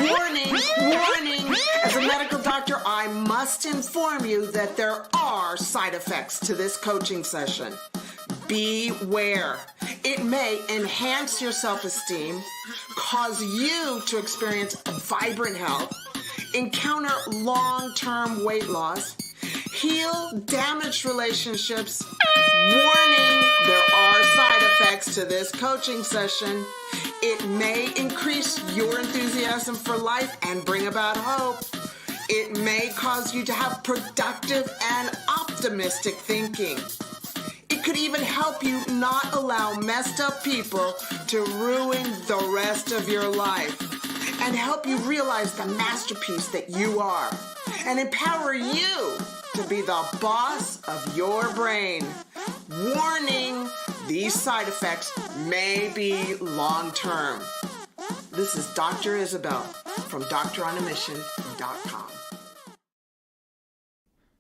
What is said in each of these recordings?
Warning, warning. As a medical doctor, I must inform you that there are side effects to this coaching session. Beware. It may enhance your self-esteem, cause you to experience vibrant health, encounter long-term weight loss, heal damaged relationships. Warning, there are side effects to this coaching session. It may increase your enthusiasm for life and bring about hope. It may cause you to have productive and optimistic thinking. It could even help you not allow messed up people to ruin the rest of your life and help you realize the masterpiece that you are and empower you to be the boss of your brain. Warning, these side effects may be long-term. This is Dr. Isabel from DoctorOnAmission.com.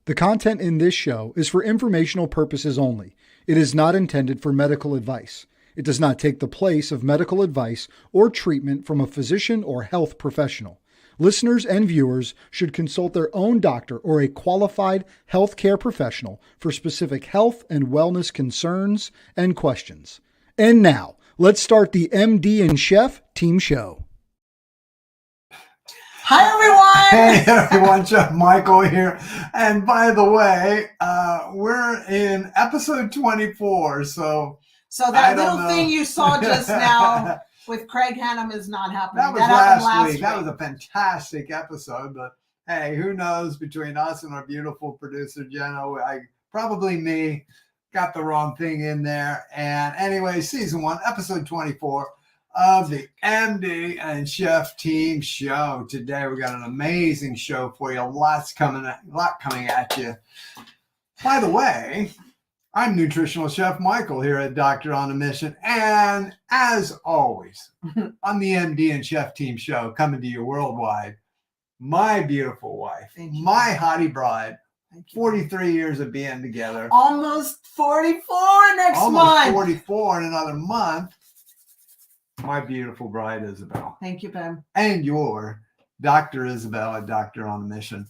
The content in this show is for informational purposes only. It is not intended for medical advice. It does not take the place of medical advice or treatment from a physician or health professional. Listeners and viewers should consult their own doctor or a qualified healthcare professional for specific health and wellness concerns and questions. And now, let's start the MD and Chef Team Show. Hi, everyone. Hey, everyone. Chef Michael here. And by the way, we're in episode 24. So that little thing you saw just now with Craig Hannum is not happening. That was last week. That was a fantastic episode. But hey, who knows, between us and our beautiful producer, Jenna, probably me, got the wrong thing in there. And anyway, season 1, episode 24 of the MD and Chef Team Show. Today, we got an amazing show for you. A lot coming at you. By the way, I'm Nutritional Chef Michael here at Doctor on a Mission. And as always, on the MD and Chef Team Show, coming to you worldwide, my beautiful wife, my hottie bride, 43 years of being together. Almost 44 next month. Almost 44 in another month. My beautiful bride, Isabel. Thank you, Ben. And your Dr. Isabel at Doctor on a Mission.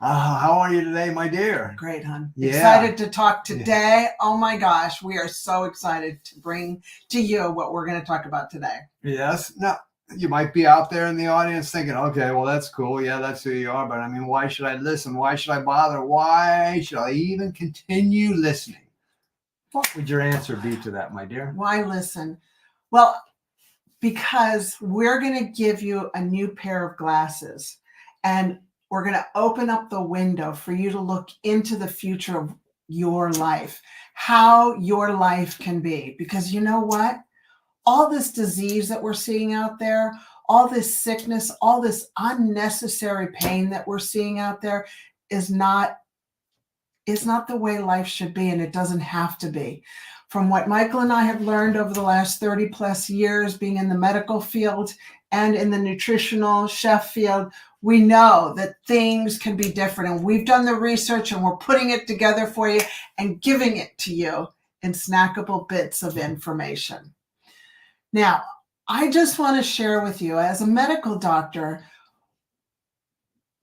How are you today, my dear? Great, hon. Yeah. Excited to talk today. Yeah. Oh my gosh, we are so excited to bring to you what we're going to talk about today. Yes. Now, you might be out there in the audience thinking, okay, well, that's cool. Yeah, that's who you are. But I mean, why should I listen? Why should I bother? Why should I even continue listening? What would your answer be to that, my dear? Why listen? Well, because we're going to give you a new pair of glasses, and we're going to open up the window for you to look into the future of your life, how your life can be. Because you know what? All this disease that we're seeing out there, all this sickness, all this unnecessary pain that we're seeing out there is not the way life should be, and it doesn't have to be. From what Michael and I have learned over the last 30 plus years being in the medical field and in the nutritional chef field, we know that things can be different. And we've done the research and we're putting it together for you and giving it to you in snackable bits of information. Now, I just want to share with you, as a medical doctor,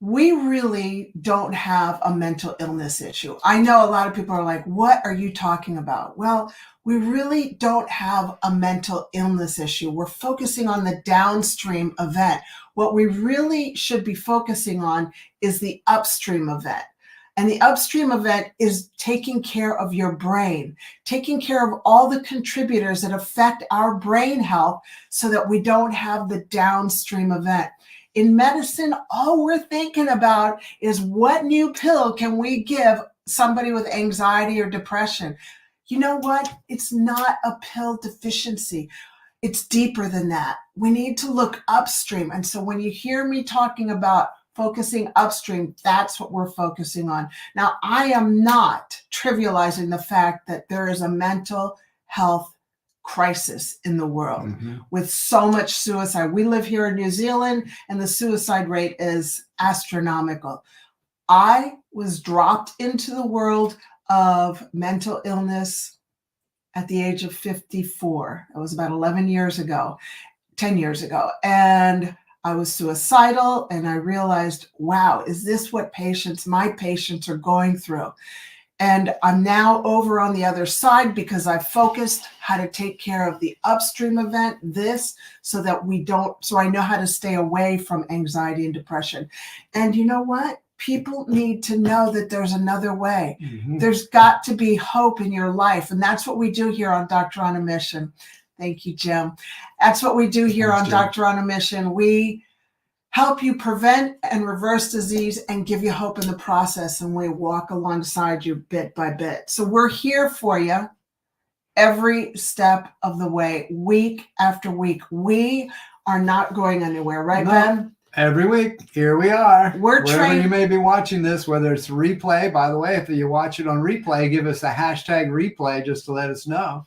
we really don't have a mental illness issue. I know a lot of people are like, what are you talking about? Well, we really don't have a mental illness issue. We're focusing on the downstream event. What we really should be focusing on is the upstream event. And the upstream event is taking care of your brain, taking care of all the contributors that affect our brain health so that we don't have the downstream event. In medicine, all we're thinking about is what new pill can we give somebody with anxiety or depression. You know what? It's not a pill deficiency. It's deeper than that. We need to look upstream. And so when you hear me talking about focusing upstream, that's what we're focusing on. Now, I am not trivializing the fact that there is a mental health crisis in the world with so much suicide. We live here in New Zealand and the suicide rate is astronomical. I was dropped into the world of mental illness at the age of 54. It was about 10 years ago. And I was suicidal, and I realized, wow, is this what my patients are going through? And I'm now over on the other side because I focused how to take care of the upstream event, so I know how to stay away from anxiety and depression. And you know what? People need to know that there's another way. Mhm. There's got to be hope in your life. And that's what we do here on Doctor on a Mission. Thank you, Jim. That's what we do here Thanks, on Jim. Doctor on a Mission. We help you prevent and reverse disease and give you hope in the process. And we walk alongside you bit by bit. So we're here for you every step of the way, week after week. We are not going anywhere, right, No. Ben? Every week, here we are. We're Wherever trained. you may be watching this, whether it's replay. By the way, if you watch it on replay, give us a hashtag replay just to let us know.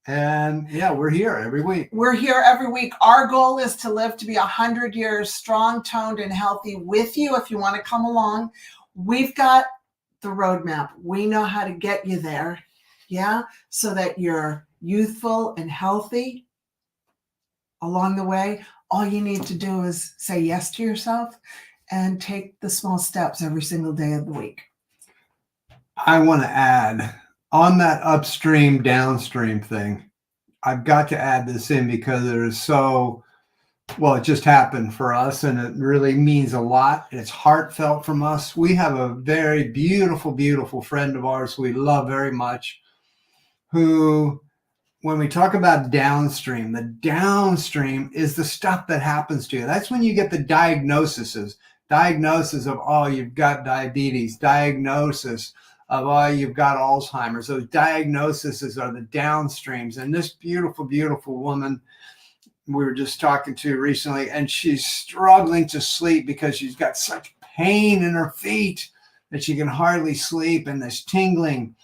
And yeah, we're here every week. We're here every week. Our goal is to live to be 100 years strong, toned, and healthy with you. If you want to come along, we've got the roadmap. We know how to get you there. Yeah. So that you're youthful and healthy along the way. All you need to do is say yes to yourself and take the small steps every single day of the week. I want to add on that upstream, downstream thing. I've got to add this in because it is so, well, it just happened for us and it really means a lot. It's heartfelt from us. We have a very beautiful, beautiful friend of ours we love very much, who, when we talk about downstream, the downstream is the stuff that happens to you. That's when you get the diagnosis of, oh, you've got diabetes, diagnosis of, oh, you've got Alzheimer's. Those diagnoses are the downstreams. And this beautiful, beautiful woman we were just talking to recently, and she's struggling to sleep because she's got such pain in her feet that she can hardly sleep, and this tingling,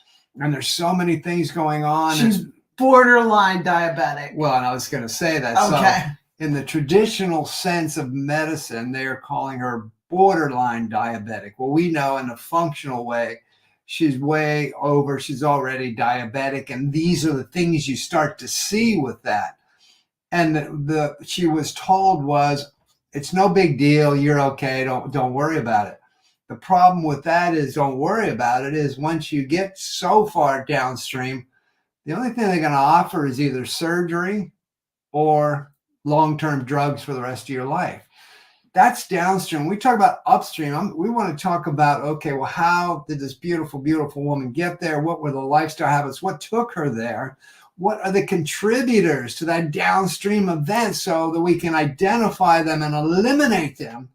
and there's so many things going on. She's borderline diabetic. Well, and I was going to say that. Okay. So in the traditional sense of medicine, they are calling her borderline diabetic. Well, we know in a functional way, she's way over, she's already diabetic. And these are the things you start to see with that. And she was told was, it's no big deal. You're okay. Don't worry about it. The problem with that is, don't worry about it, is once you get so far downstream, the only thing they're going to offer is either surgery or long-term drugs for the rest of your life. That's downstream. We talk about upstream. We want to talk about, okay, well, how did this beautiful, beautiful woman get there? What were the lifestyle habits? What took her there? What are the contributors to that downstream event so that we can identify them and eliminate them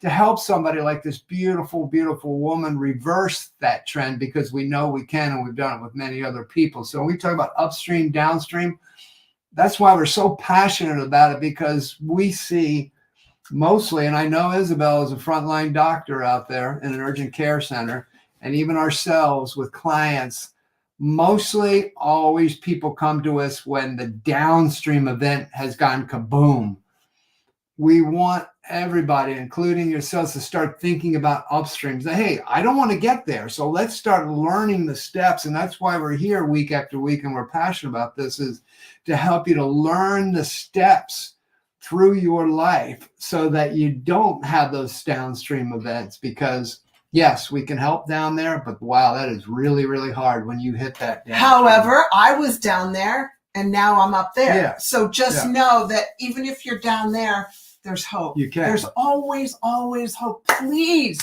to help somebody like this beautiful, beautiful woman reverse that trend, because we know we can, and we've done it with many other people. So when we talk about upstream, downstream, that's why we're so passionate about it, because we see mostly, and I know Isabel is a frontline doctor out there in an urgent care center, and even ourselves with clients, mostly always people come to us when the downstream event has gone kaboom. We want everybody, including yourselves, to start thinking about upstreams. Hey, I don't want to get there, so let's start learning the steps. And that's why we're here week after week, and we're passionate about this, is to help you to learn the steps through your life so that you don't have those downstream events. Because yes, we can help down there, but wow, that is really, really hard when you hit that downstream. However, I was down there and now I'm up there. Yeah. So just know that even if you're down there, there's hope. You can. There's always, always hope. Please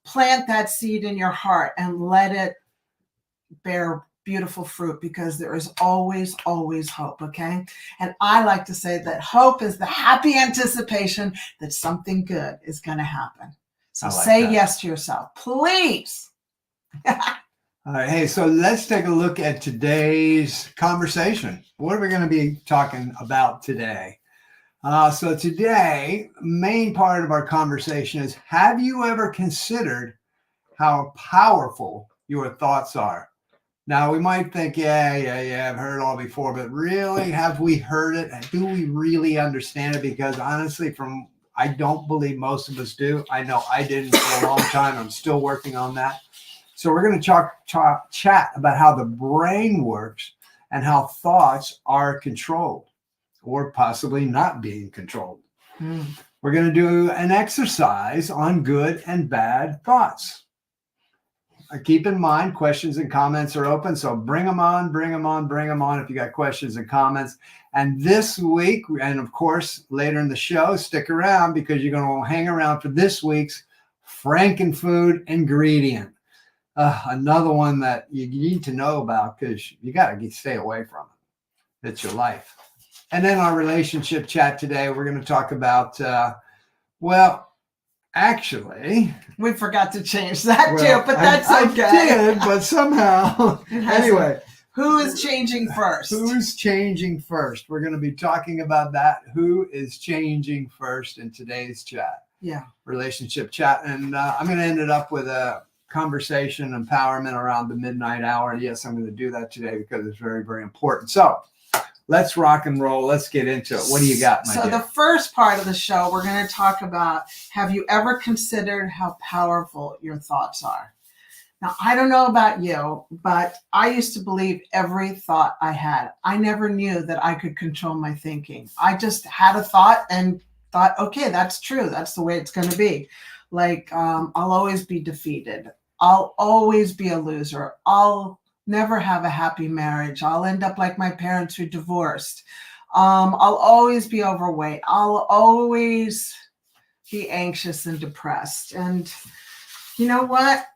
plant that seed in your heart and let it bear beautiful fruit, because there is always, always hope. Okay. And I like to say that hope is the happy anticipation that something good is going to happen. So say yes to yourself, please. All right. Hey, so let's take a look at today's conversation. What are we going to be talking about today? So today, main part of our conversation is, have you ever considered how powerful your thoughts are? Now, we might think, yeah, I've heard it all before, but really, have we heard it? And do we really understand it? Because honestly, I don't believe most of us do. I know I didn't for a long time. I'm still working on that. So we're going to chat about how the brain works and how thoughts are controlled, or possibly not being controlled. Mm. We're going to do an exercise on good and bad thoughts. Keep in mind, questions and comments are open. So bring them on, bring them on, bring them on if you got questions and comments. And this week, and of course, later in the show, stick around because you're going to hang around for this week's Frankenfood ingredient. Another one that you need to know about because you got to stay away from it. It's your life. And then our relationship chat today, we're going to talk about, actually, we forgot to change that too, but that's okay. I did, but somehow. Anyway. Who is changing first? Who's changing first? We're going to be talking about that. Who is changing first in today's chat? Yeah. Relationship chat. And I'm going to end it up with a conversation empowerment around the midnight hour. And yes, I'm going to do that today because it's very, very important. So let's rock and roll. Let's get into it. What do you got, my dear? The first part of the show, we're going to talk about, have you ever considered how powerful your thoughts are? Now, I don't know about you, but I used to believe every thought I had. I never knew that I could control my thinking. I just had a thought and thought, okay, that's true. That's the way it's going to be. Like, I'll always be defeated. I'll always be a loser. I'll never have a happy marriage. I'll end up like my parents who divorced. I'll always be overweight. I'll always be anxious and depressed. And you know what?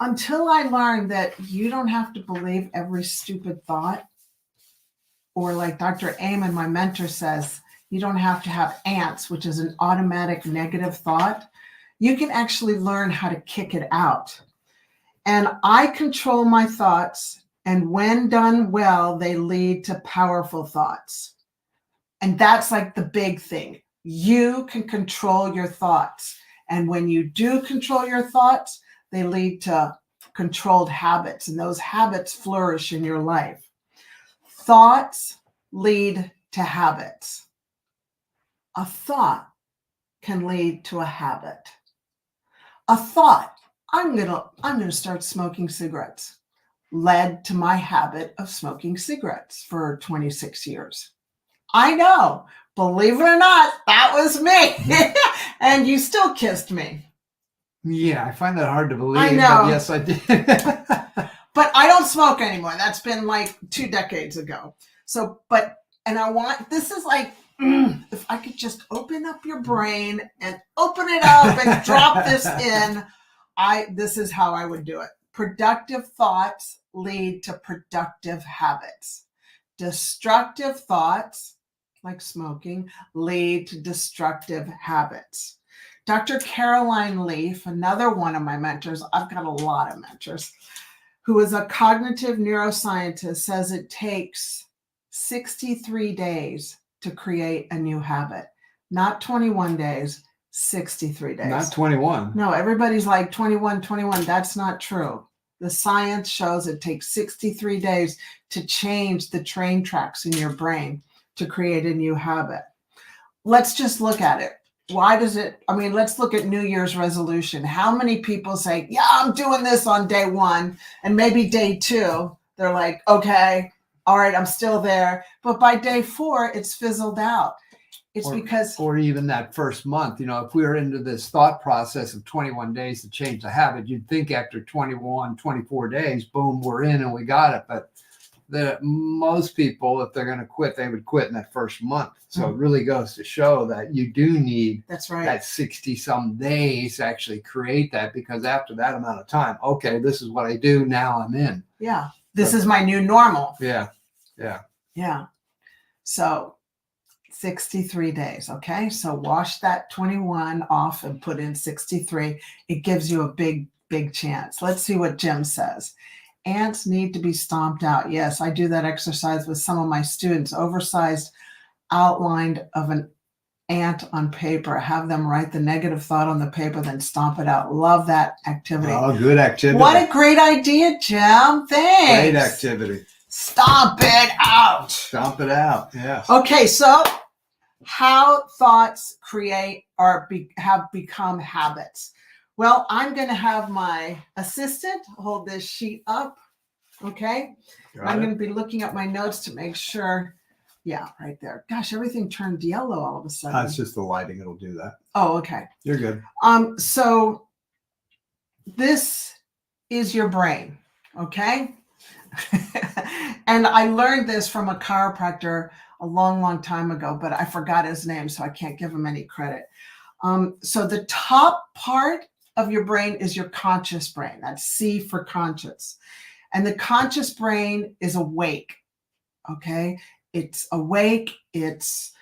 Until I learned that you don't have to believe every stupid thought, or like Dr. Amen, my mentor, says, you don't have to have ants, which is an automatic negative thought. You can actually learn how to kick it out. And I control my thoughts, and when done well, they lead to powerful thoughts. And that's like the big thing. You can control your thoughts. And when you do control your thoughts, they lead to controlled habits, and those habits flourish in your life. Thoughts lead to habits. A thought can lead to a habit. A thought, I'm gonna start smoking cigarettes, led to my habit of smoking cigarettes for 26 years. I know, believe it or not, that was me. And you still kissed me. Yeah, I find that hard to believe. I know. But yes, I did. But I don't smoke anymore. That's been like 2 decades ago. So, this is like, if I could just open up your brain and open it up and drop this in, this is how I would do it. Productive thoughts lead to productive habits. Destructive thoughts, like smoking, lead to destructive habits. Dr. Caroline Leaf, another one of my mentors, I've got a lot of mentors, who is a cognitive neuroscientist, says it takes 63 days to create a new habit. Not 21 days, 63 days. Not 21. No, everybody's like 21. That's not true. The science shows it takes 63 days to change the train tracks in your brain to create a new habit. Let's just look at it. Let's look at New Year's resolution. How many people say, yeah, I'm doing this on day 1, and maybe day 2, they're like, okay, all right, I'm still there. But by day 4, it's fizzled out. Or even that first month, if we were into this thought process of 21 days to change the habit, you'd think after 21, 24 days, boom, we're in and we got it. But most people, if they're going to quit, they would quit in that first month. So it really goes to show that you do need that 60 some days to actually create that, because after that amount of time, okay, this is what I do. Now I'm in. Yeah. This is my new normal. Yeah. So 63 days. Okay. So wash that 21 off and put in 63. It gives you a big, big chance. Let's see what Jim says. Ants need to be stomped out. Yes, I do that exercise with some of my students. Oversized outline of an ant on paper. Have them write the negative thought on the paper, then stomp it out. Love that activity. Oh, good activity. What a great idea, Jim. Thanks. Great activity. Stomp it out. Stomp it out. Yeah. Okay, so how thoughts create or have become habits. Well, I'm going to have my assistant hold this sheet up, okay? I'm going to be looking at my notes to make sure, Yeah, right there. Gosh, everything turned yellow all of a sudden. It's just the lighting. It'll do that. Oh, okay. You're good. So this is your brain, okay? And I learned this from a chiropractor a long, long time ago, but I forgot his name, so I can't give him any credit. So the top part of your brain is your conscious brain. That's C for conscious. And the conscious brain is awake, okay? It's awake, it's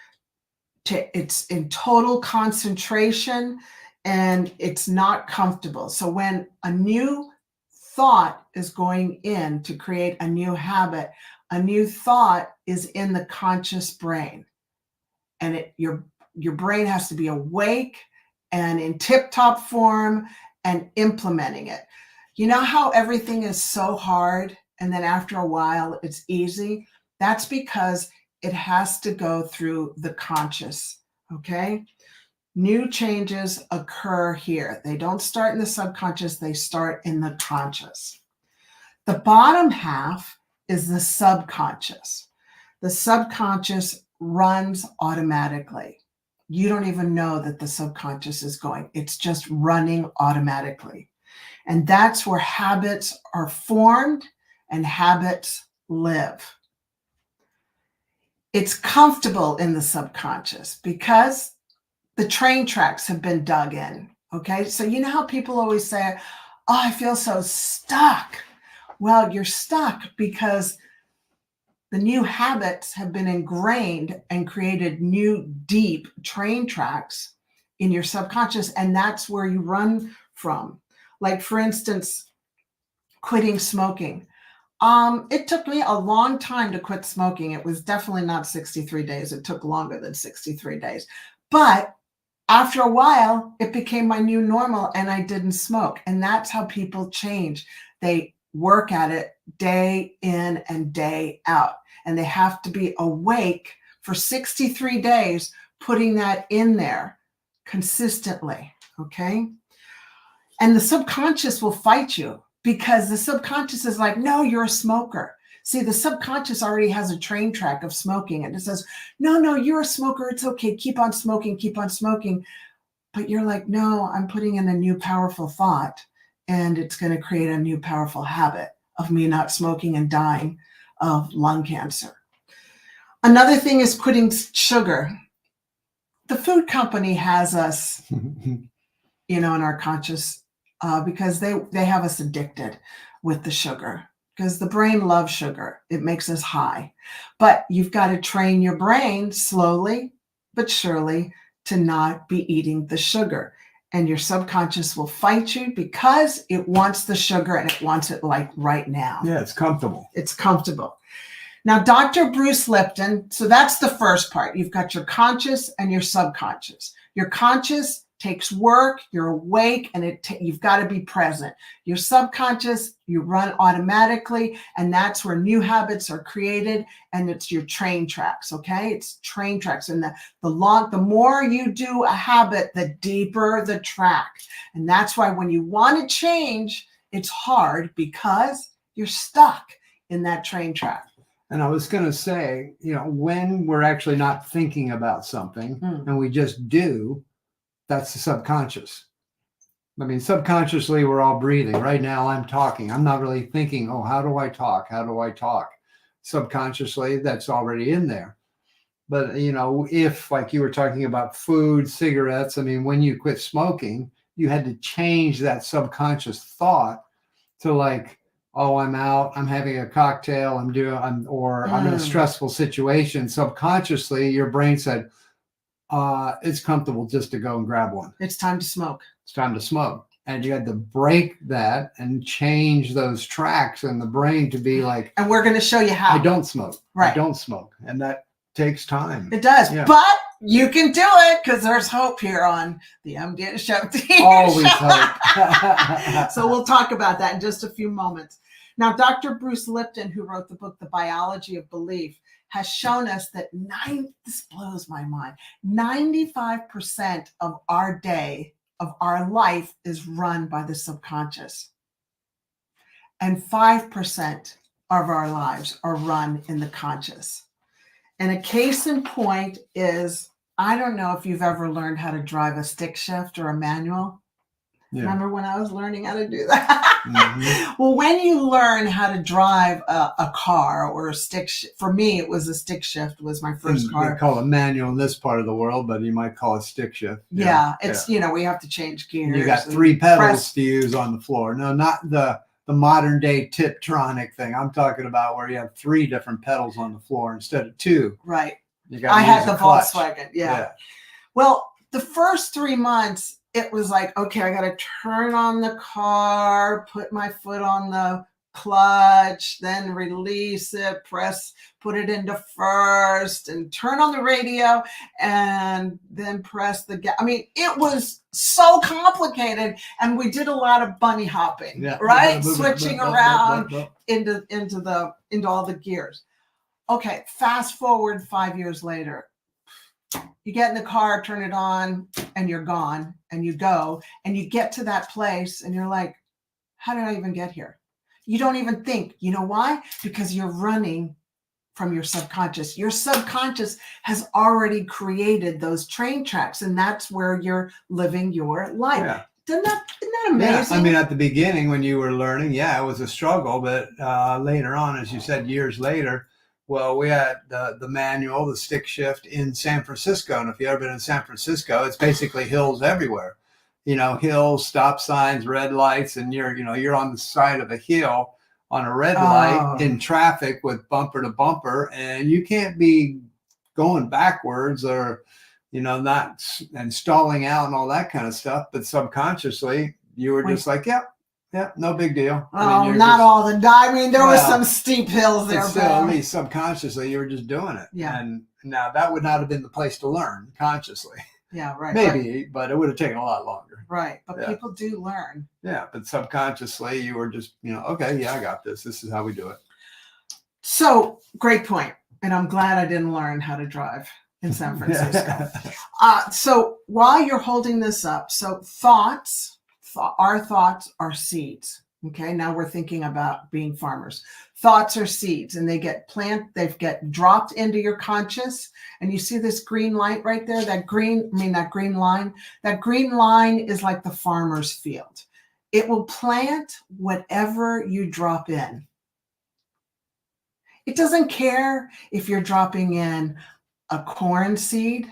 in total concentration, and it's not comfortable. So when a new thought is going in to create a new habit, a new thought is in the conscious brain. And your brain has to be awake and in tip-top form and implementing it. You know how everything is so hard and then after a while it's easy? That's because it has to go through the conscious, okay? New changes occur here. They don't start in the subconscious, they start in the conscious. The bottom half is the subconscious. The subconscious runs automatically. You don't even know that the subconscious is going. It's just running automatically. And that's where habits are formed and habits live. It's comfortable in the subconscious because the train tracks have been dug in, okay? So you know how people always say, oh, I feel so stuck. Well, you're stuck because the new habits have been ingrained and created new deep train tracks in your subconscious, and that's where you run from. Like, for instance, quitting smoking. It took me a long time to quit smoking. It was definitely not 63 days. It took longer than 63 days. But after a while, it became my new normal and I didn't smoke. And that's how people change. They work at it day in and day out. And they have to be awake for 63 days, putting that in there consistently, okay? And the subconscious will fight you because the subconscious is like, no, you're a smoker. See, the subconscious already has a train track of smoking and it says, no, you're a smoker. It's okay. Keep on smoking, keep on smoking. But you're like, no, I'm putting in a new powerful thought and it's going to create a new powerful habit of me not smoking and dying of lung cancer. Another thing is quitting sugar. The food company has us, in our conscious because they have us addicted with the sugar because the brain loves sugar. It makes us high. But you've got to train your brain slowly but surely to not be eating the sugar. And your subconscious will fight you because it wants the sugar and it wants it like right now. Yeah, it's comfortable. It's comfortable. Now, Dr. Bruce Lipton, so that's the first part. You've got your conscious and your subconscious. Your conscious takes work, you're awake, and you've got to be present. Your subconscious, you run automatically, and that's where new habits are created, and it's your train tracks, okay? It's train tracks, and the more you do a habit, the deeper the track. And that's why when you want to change, it's hard because you're stuck in that train track. And I was going to say, when we're actually not thinking about something and we just do, that's the subconscious. I mean, subconsciously, we're all breathing. Right now, I'm talking. I'm not really thinking, oh, how do I talk? How do I talk? Subconsciously, that's already in there. But, if, like you were talking about food, cigarettes, I mean, when you quit smoking, you had to change that subconscious thought to like, oh, I'm out, I'm having a cocktail, I'm in a stressful situation. Subconsciously, your brain said, it's comfortable just to go and grab one. It's time to smoke. It's time to smoke. And you had to break that and change those tracks in the brain to be like, and we're going to show you how. I don't smoke. Right. I don't smoke. And that takes time. It does. Yeah. But you can do it because there's hope here on the MD Show team. Always hope. So we'll talk about that in just a few moments. Now, Dr. Bruce Lipton, who wrote the book, The Biology of Belief, has shown us that this blows my mind, 95% of our day, of our life is run by the subconscious. And 5% of our lives are run in the conscious. And a case in point is, I don't know if you've ever learned how to drive a stick shift or a manual. Yeah. Remember when I was learning how to do that? Well, when you learn how to drive a car or a stick shift, for me, it was a stick shift was my first car. They call it manual in this part of the world, but you might call it stick shift. Yeah, it's, we have to change gears. And you got 3 pedals to use on the floor. No, not the modern day Tiptronic thing. I'm talking about where you have 3 different pedals on the floor instead of 2. Right. I had the Volkswagen. Yeah. Well, the first 3 months, it was like, okay, I got to turn on the car, put my foot on the clutch, then release it, put it into first, and turn on the radio, and then press the gas. I mean, it was so complicated, and we did a lot of bunny hopping, right? Switching around into all the gears. Okay, fast forward 5 years later. You get in the car, turn it on, and you're gone, and you go, and you get to that place, and you're like, how did I even get here? You don't even think. You know why? Because you're running from your subconscious. Your subconscious has already created those train tracks, and that's where you're living your life. Yeah. Isn't that amazing? Yeah. I mean, at the beginning when you were learning, it was a struggle, but later on, as you said, years later, well, we had the manual, the stick shift in San Francisco. And if you've ever been in San Francisco, it's basically hills everywhere. Hills, stop signs, red lights, and you're on the side of a hill on a red light in traffic with bumper to bumper, and you can't be going backwards or, not and stalling out and all that kind of stuff. But subconsciously, you were just like, yeah, no big deal. Oh, not all the time. I mean, there were some steep hills there. Still, at least subconsciously, you were just doing it. Yeah. And now that would not have been the place to learn consciously. Yeah, right. Maybe, but it would have taken a lot longer. Right. But people do learn. Yeah, but subconsciously, you were just, okay, I got this. This is how we do it. So, great point. And I'm glad I didn't learn how to drive in San Francisco. So, while you're holding this up, so our thoughts are seeds. Okay, now we're thinking about being farmers. Thoughts are seeds, and they get dropped into your conscious. And you see this green light right there, that green line. That green line is like the farmer's field. It will plant whatever you drop in. It doesn't care if you're dropping in a corn seed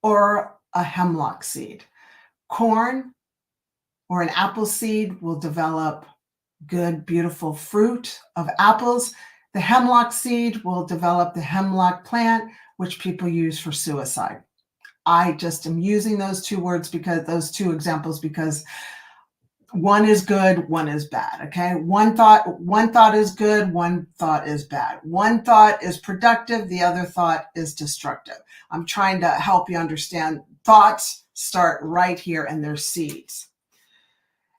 or a hemlock seed. Corn or an apple seed will develop good, beautiful fruit of apples. The hemlock seed will develop the hemlock plant, which people use for suicide. I just am using those 2 words those 2 examples because one is good, one is bad. Okay. One thought is good, one thought is bad. One thought is productive, the other thought is destructive. I'm trying to help you understand thoughts start right here, and they're seeds.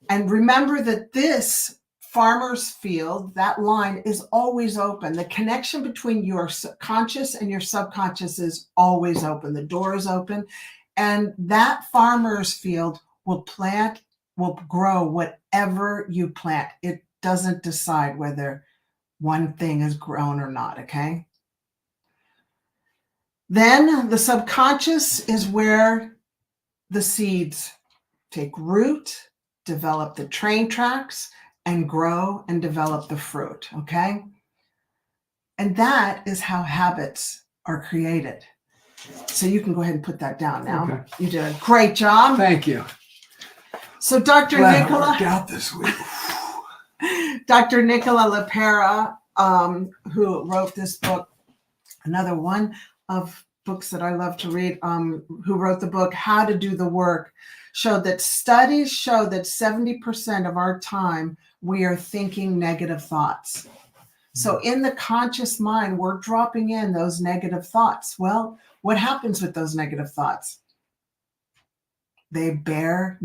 And remember that this farmer's field, that line is always open. The connection between your conscious and your subconscious is always open. The door is open, and that farmer's field will grow whatever you plant. It doesn't decide whether one thing is grown or not, okay? Then the subconscious is where the seeds take root, develop the train tracks, and grow and develop the fruit, okay? And that is how habits are created. So you can go ahead and put that down now. Okay. You did a great job. Thank you. So Dr. Nicola worked out this week. Dr. Nicola LaPera, who wrote this book, another one of books that I love to read, who wrote the book How to Do the Work, showed that studies show that 70% of our time we are thinking negative thoughts. So in the conscious mind, we're dropping in those negative thoughts. Well, what happens with those negative thoughts? They bear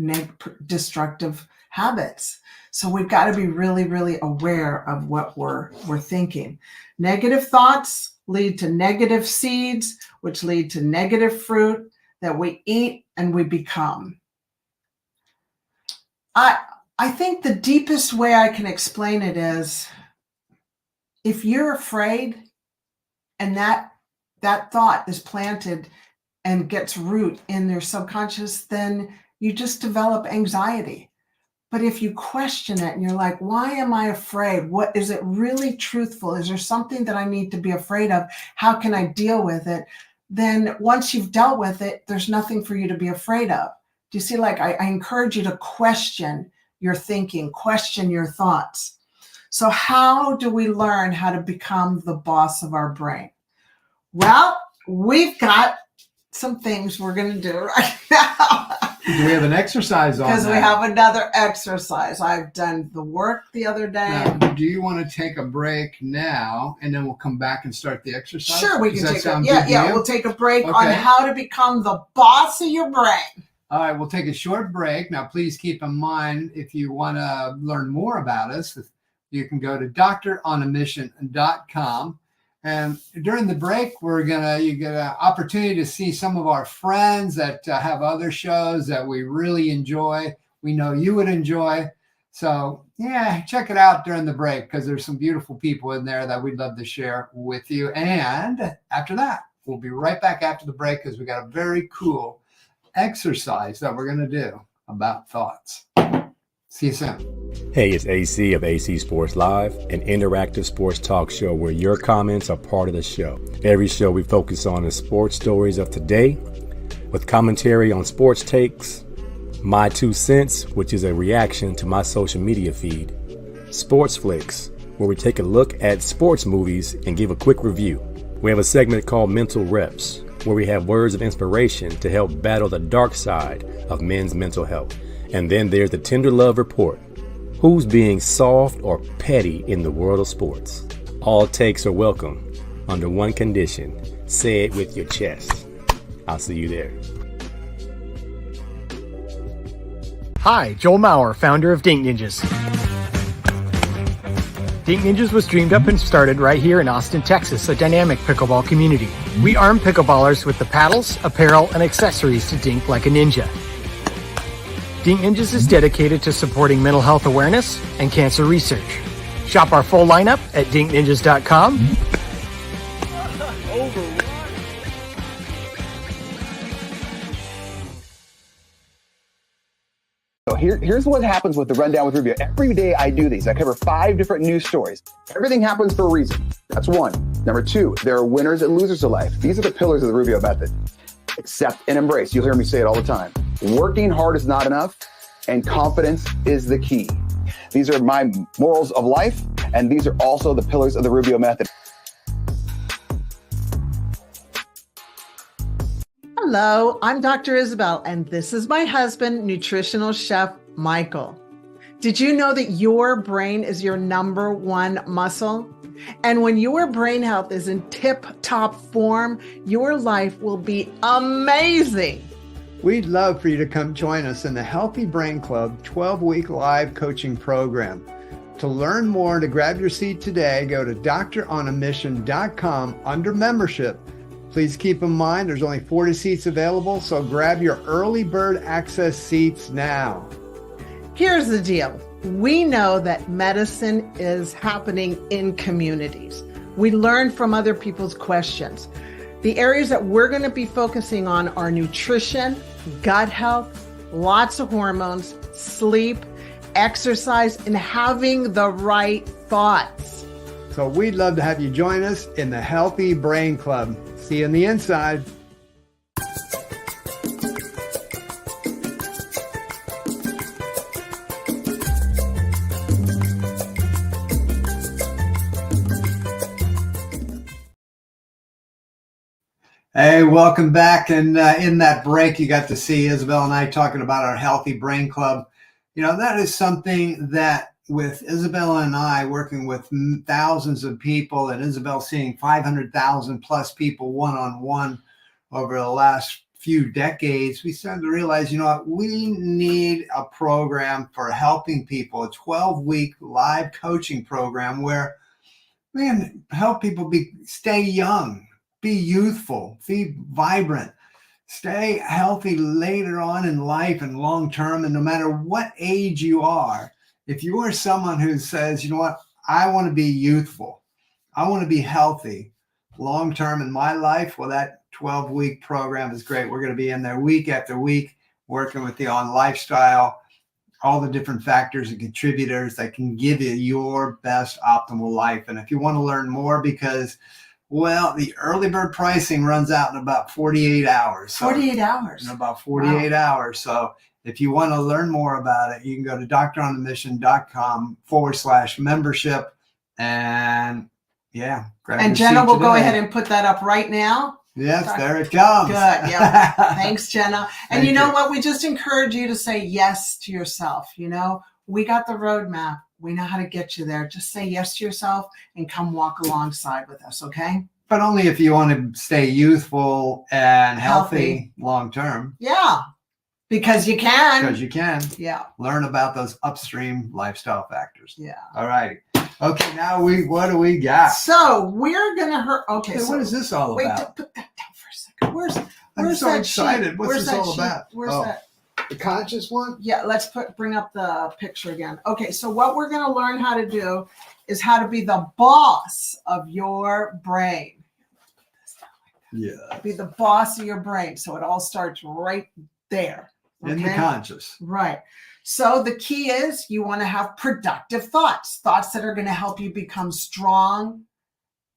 destructive habits. So we've got to be really, really aware of what we're thinking. Negative thoughts lead to negative seeds, which lead to negative fruit that we eat and we become. I think the deepest way I can explain it is if you're afraid and that that thought is planted and gets root in their subconscious, then you just develop anxiety. But if you question it and you're like, why am I afraid? What is it really truthful? Is there something that I need to be afraid of? How can I deal with it? Then once you've dealt with it, there's nothing for you to be afraid of. Do you see, like I encourage you to question your thinking, question your thoughts. So how do we learn how to become the boss of our brain? Well, we've got some things we're going to do right now. Do we have an exercise on that? Because we have another exercise. I've done the work the other day. Now, do you want to take a break now, and then we'll come back and start the exercise? Sure, we can Does that take sound a good to you? we'll take a break on Okay. how to become the boss of your brain. All right, we'll take a short break. Now, please keep in mind, if you want to learn more about us, you can go to doctoronamission.com. And during the break, you get an opportunity to see some of our friends that have other shows that we really enjoy. We know you would enjoy. So, yeah, check it out during the break because there's some beautiful people in there that we'd love to share with you. And after that, we'll be right back after the break because we got a very cool exercise that we're going to do about thoughts. See you soon. Hey, it's AC of AC Sports Live, an interactive sports talk show where your comments are part of the show. Every show we focus on the sports stories of today with commentary on sports takes, my 2 cents, which is a reaction to my social media feed, Sports Flicks, where we take a look at sports movies and give a quick review. We have a segment called Mental Reps, where we have words of inspiration to help battle the dark side of men's mental health. And then there's the Tender Love Report. Who's being soft or petty in the world of sports? All takes are welcome under one condition. Say it with your chest. I'll see you there. Hi, Joel Maurer, founder of Dink Ninjas. Dink Ninjas was dreamed up and started right here in Austin, Texas, a dynamic pickleball community. We arm pickleballers with the paddles, apparel, and accessories to dink like a ninja. Dink Ninjas is dedicated to supporting mental health awareness and cancer research. Shop our full lineup at dinkninjas.com. So here's what happens with the Rundown with Rubio. Every day I do these. I cover 5 different news stories. Everything happens for a reason. That's one. Number 2, there are winners and losers of life. These are the pillars of the Rubio method. Accept and embrace. You'll hear me say it all the time. Working hard is not enough, and confidence is the key. These are my morals of life, and these are also the pillars of the Rubio method. Hello, I'm Dr. Isabel, and this is my husband, nutritional chef Michael. Did you know that your brain is your number 1 muscle? And when your brain health is in tip-top form, your life will be amazing. We'd love for you to come join us in the Healthy Brain Club 12-week live coaching program. To learn more and to grab your seat today, go to doctoronamission.com under membership. Please keep in mind there's only 40 seats available, so grab your early bird access seats now. Here's the deal. We know that medicine is happening in communities. We learn from other people's questions. The areas that we're going to be focusing on are nutrition, gut health, lots of hormones, sleep, exercise, and having the right thoughts. So we'd love to have you join us in the Healthy Brain Club. See you on the inside. Hey, welcome back. And in that break, you got to see Isabel and I talking about our Healthy Brain Club. You know, that is something that with Isabel and I working with thousands of people, and Isabel seeing 500,000 plus people one-on-one over the last few decades, we started to realize, you know what, we need a program for helping people, a 12-week live coaching program where we can help people stay young, be youthful, be vibrant, stay healthy later on in life and long term. And no matter what age you are, if you are someone who says, you know what, I want to be youthful, I want to be healthy, long-term in my life, well, that 12-week program is great. We're going to be in there week after week, working with you on lifestyle, all the different factors and contributors that can give you your best optimal life. And if you want to learn more, because, well, the early bird pricing runs out in about 48 hours. 48 hours. In about 48 hours. So if you want to learn more about it, you can go to doctoronthemission.com/membership. And yeah. And Jenna will go ahead and put that up right now. Yes, there it comes. Good. Yeah. Thanks, Jenna. And Thank you know you. what? We just encourage you to say yes to yourself. You know, we got the roadmap. We know how to get you there. Just say yes to yourself and come walk alongside with us. Okay. But only if you want to stay youthful and healthy long-term. Yeah. Because you can. Because you can. Yeah. Learn about those upstream lifestyle factors. Yeah. All right. Okay. Now what do we got? So we're going to Okay. Hey, So what is this all wait, about? put that down for a second. Where's I'm so that excited. sheet? What's Where's this that all sheet? about? Where's that? The conscious one? Yeah, let's bring up the picture again. Okay, so what we're going to learn how to do is how to be the boss of your brain. Yeah. Be the boss of your brain. So it all starts right there. In the conscious. Right. So the key is you want to have productive thoughts that are going to help you become strong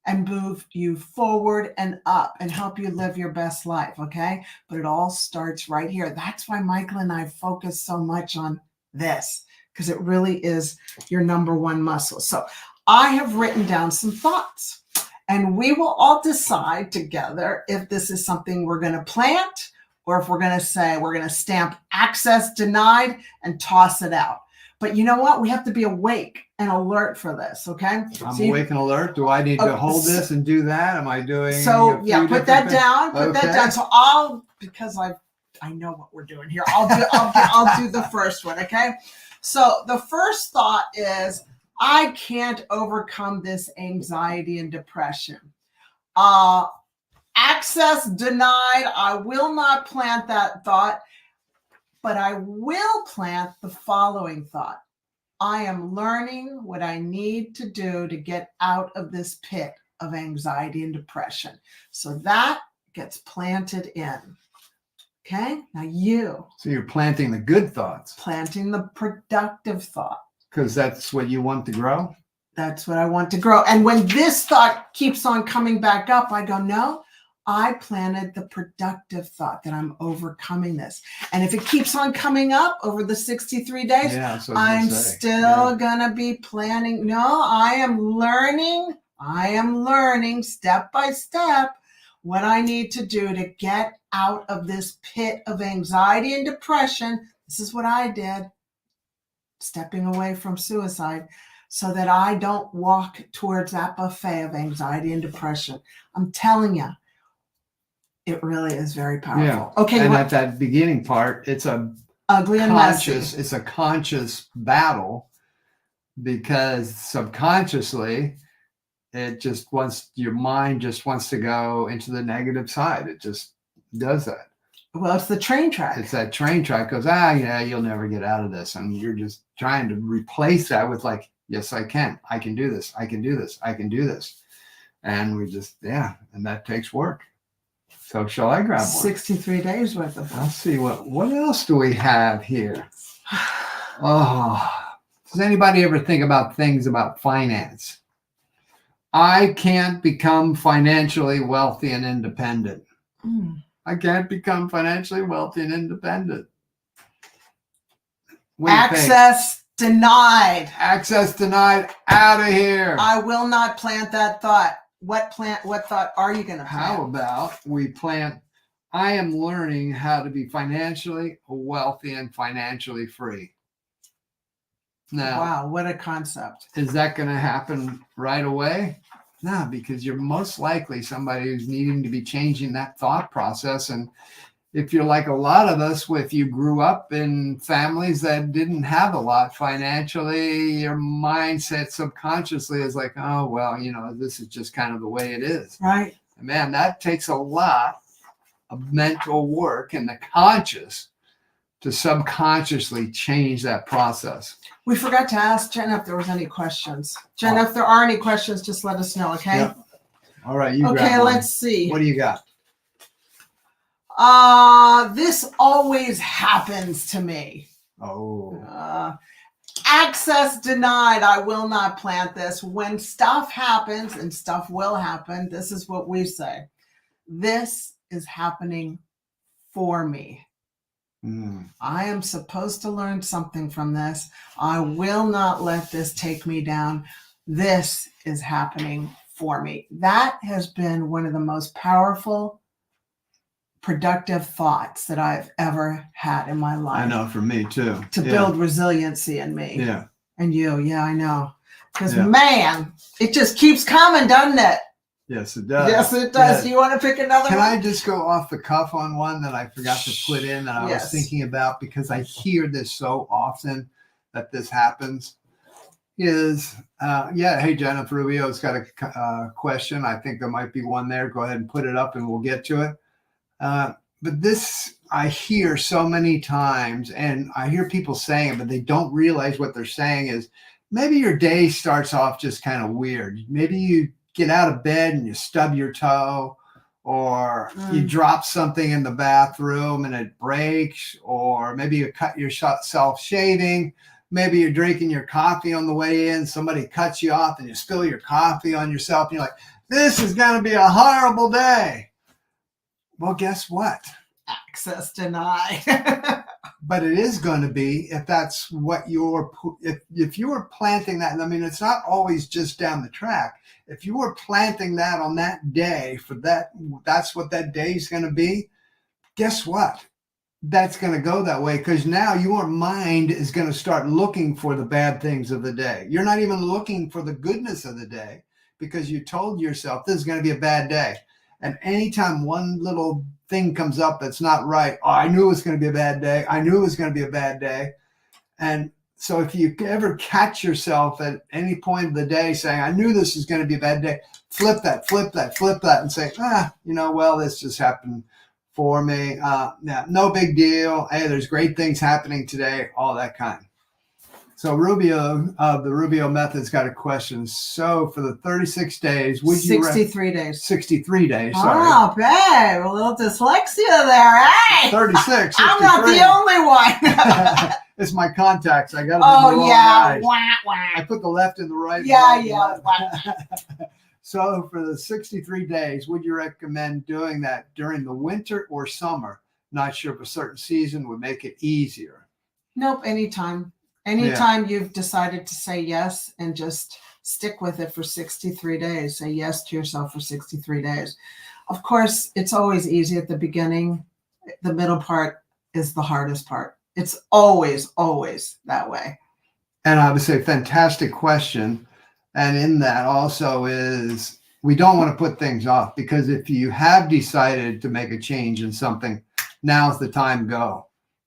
and move you forward and up and help you live your best life. Okay. But it all starts right here. That's why Michael and I focus so much on this, because it really is your number one muscle. So I have written down some thoughts, and we will all decide together if this is something we're going to plant, or if we're going to say we're going to stamp access denied and toss it out. But you know what? We have to be awake and alert for this, okay? I'm awake and alert. Do I need to hold this and do that? Am I doing So yeah, put that down. Put Okay. that down. So because I know what we're doing here. I'll do the first one, okay? So the first thought is, I can't overcome this anxiety and depression. Access denied. I will not plant that thought, but I will plant the following thought. I am learning what I need to do to get out of this pit of anxiety and depression. So that gets planted in. Okay? Now So you're planting the good thoughts. planting the productive thought. Because that's what you want to grow. That's what I want to grow. And when this thought keeps on coming back up, I go, no, I planted the productive thought that I'm overcoming this. And if it keeps on coming up over the 63 days, I'm still going to be planning. No, I am learning step by step what I need to do to get out of this pit of anxiety and depression. This is what I did, stepping away from suicide, so that I don't walk towards that buffet of anxiety and depression. I'm telling you, it really is very powerful. Yeah. Okay. And at that beginning part, it's a ugly and conscious, messy. it's a conscious battle, because subconsciously your mind just wants to go into the negative side. It just does that. Well, it's the train track. It's that train track goes, yeah, you'll never get out of this. And you're just trying to replace that with like, yes, I can do this. I can do this. I can do this. And and that takes work. So shall I grab one? 63 days worth of Let's see what else do we have here? Does anybody ever think about things about finance? I can't become financially wealthy and independent. I can't become financially wealthy and independent. Access denied. Access denied. Out of here. I will not plant that thought. What thought are you going to plant? How about we plant, I am learning how to be financially wealthy and financially free. Now, wow, what a concept. Is that going to happen right away? No, because you're most likely somebody who's needing to be changing that thought process. And if you're like a lot of us, if you grew up in families that didn't have a lot financially, your mindset subconsciously is like, oh, well, this is just kind of the way it is. Right. And man, that takes a lot of mental work in the conscious to subconsciously change that process. We forgot to ask Jenna if there was any questions. Jenna, if there are any questions, just let us know, okay? Yep. All right, you Okay, grab one. let's see. What do you got? This always happens to me. Oh. Access denied. I will not plant this. When stuff happens, and stuff will happen, this is what we say. This is happening for me. I am supposed to learn something from this. I will not let this take me down. This is happening for me. That has been one of the most powerful, productive thoughts that I've ever had in my life. I know, for me too. To build resiliency in me. Yeah. And you, yeah, I know. Because man, it just keeps coming, doesn't it? Yes, it does. Yes, it does. Yes. Do you want to pick another Can one? I just go off the cuff on one that I forgot to put in that I was thinking about, because I hear this so often that this happens? Hey, Jennifer Rubio's got a question. I think there might be one there. Go ahead and put it up and we'll get to it. But this I hear so many times, and I hear people saying it, but they don't realize what they're saying is maybe your day starts off just kind of weird. Maybe you get out of bed and you stub your toe, or you drop something in the bathroom and it breaks, or maybe you cut yourself shaving. Maybe you're drinking your coffee on the way in, somebody cuts you off and you spill your coffee on yourself. And you're like, this is going to be a horrible day. Well, guess what? Access denied. But it is going to be, if that's what if you were planting that. I mean, it's not always just down the track. If you were planting that on that day that's what that day is going to be. Guess what? That's going to go that way, because now your mind is going to start looking for the bad things of the day. You're not even looking for the goodness of the day, because you told yourself this is going to be a bad day. And anytime one little thing comes up that's not right, oh, I knew it was going to be a bad day. I knew it was going to be a bad day. And so if you ever catch yourself at any point of the day saying, I knew this was going to be a bad day, flip that, and say, well, this just happened for me. No big deal. Hey, there's great things happening today, all that kind. So Rubio, the Rubio Method's got a question. So for the 36 days, would you 63 days. 63 days, sorry. Oh, babe, a little dyslexia there, hey? 36, 63. I'm not the only one. It's my contacts. I got them in the wrong eyes. Wah. I put the left in the right. Yeah. So for the 63 days, would you recommend doing that during the winter or summer? Not sure if a certain season would make it easier. Nope, anytime. Anytime you've decided to say yes and just stick with it for 63 days, say yes to yourself for 63 days. Of course, it's always easy at the beginning. The middle part is the hardest part. It's always that way. And I would say fantastic question. And in that also is, we don't want to put things off, because if you have decided to make a change in something, now's the time to go.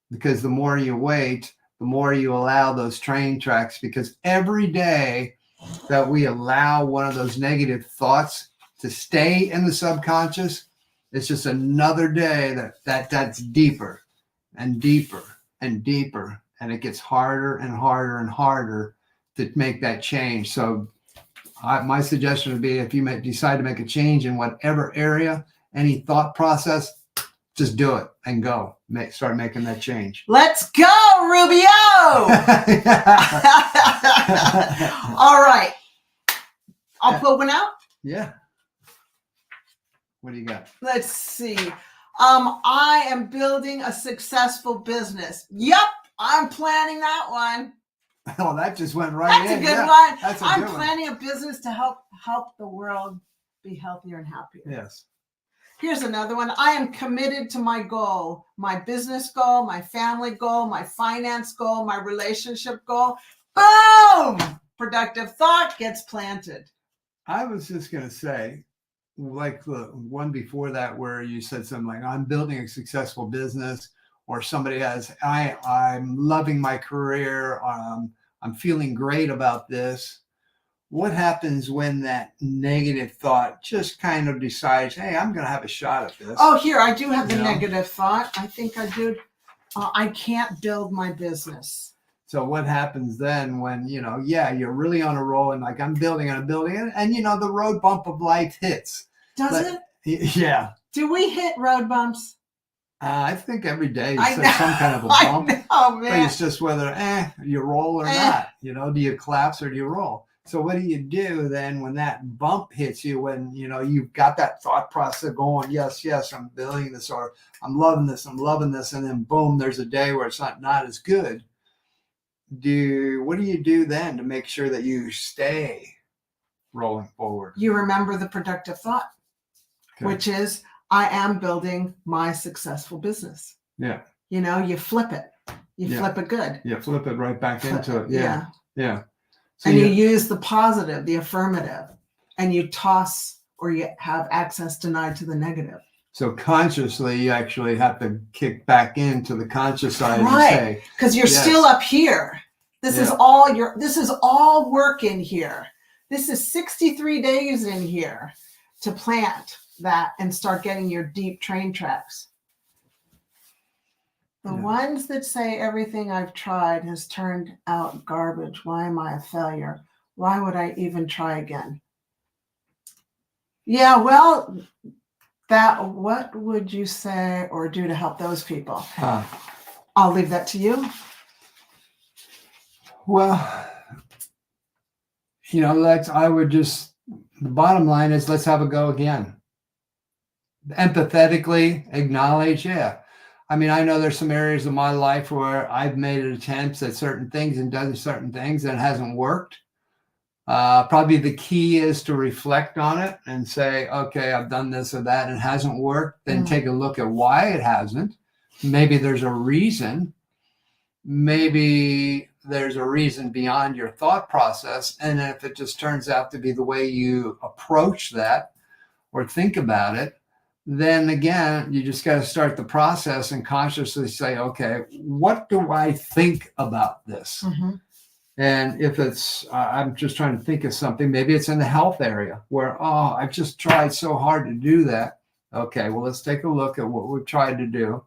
Because the more you wait, the more you allow those train tracks, because every day that we allow one of those negative thoughts to stay in the subconscious, it's just another day that's deeper and deeper and deeper. And it gets harder and harder and harder to make that change. So my suggestion would be, if you decide to make a change in whatever area, any thought process, just do it and go. Start making that change. Let's go, Rubio! All right. I'll put one out. Yeah. What do you got? Let's see. I am building a successful business. Yep, I'm planning that one. Oh, that just went right That's in. a good Yeah, one. that's a I'm good one. planning a business to help the world be healthier and happier. Yes. Here's another one. I am committed to my goal, my business goal, my family goal, my finance goal, my relationship goal. Boom! Productive thought gets planted. I was just going to say, like the one before that, where you said something like, I'm building a successful business, or somebody has, I'm loving my career. I'm feeling great about this. What happens when that negative thought just kind of decides, hey, I'm going to have a shot at this? Oh, here, I do have the negative thought. I think I do. I can't build my business. So what happens then when, you're really on a roll and like, I'm building and the road bump of life hits. Does it? Yeah. Do we hit road bumps? I think every day I is know. some kind of a bump. I know, But man. it's just whether you roll or not. You know, do you collapse or do you roll? So what do you do then when that bump hits you, when, you know, you've got that thought process going, yes, I'm building this, or I'm loving this, and then boom, there's a day where it's not as good. What do you do then to make sure that you stay rolling forward? You remember the productive thought, which is, I am building my successful business. Yeah. You know, you flip it. You flip it good. Yeah, flip it right back into it. Yeah. So and you use the positive, the affirmative, and you toss or you have access denied to the negative. So consciously, you actually have to kick back into the conscious side and say, because you're still up here. This is all work in here. This is 63 days in here to plant that and start getting your deep train tracks. The ones that say everything I've tried has turned out garbage. Why am I a failure? Why would I even try again? Yeah, well, what would you say or do to help those people? I'll leave that to you. Well, you know, the bottom line is, let's have a go again. Empathetically acknowledge, I mean, I know there's some areas of my life where I've made attempts at certain things and done certain things and it hasn't worked. Probably the key is to reflect on it and say, okay, I've done this or that and it hasn't worked. Then take a look at why it hasn't. Maybe there's a reason. Maybe there's a reason beyond your thought process. And if it just turns out to be the way you approach that or think about it, then again, you just got to start the process and consciously say, okay, what do I think about this? Mm-hmm. And if it's, I'm just trying to think of something, maybe it's in the health area where, I've just tried so hard to do that. Okay, well, let's take a look at what we've tried to do.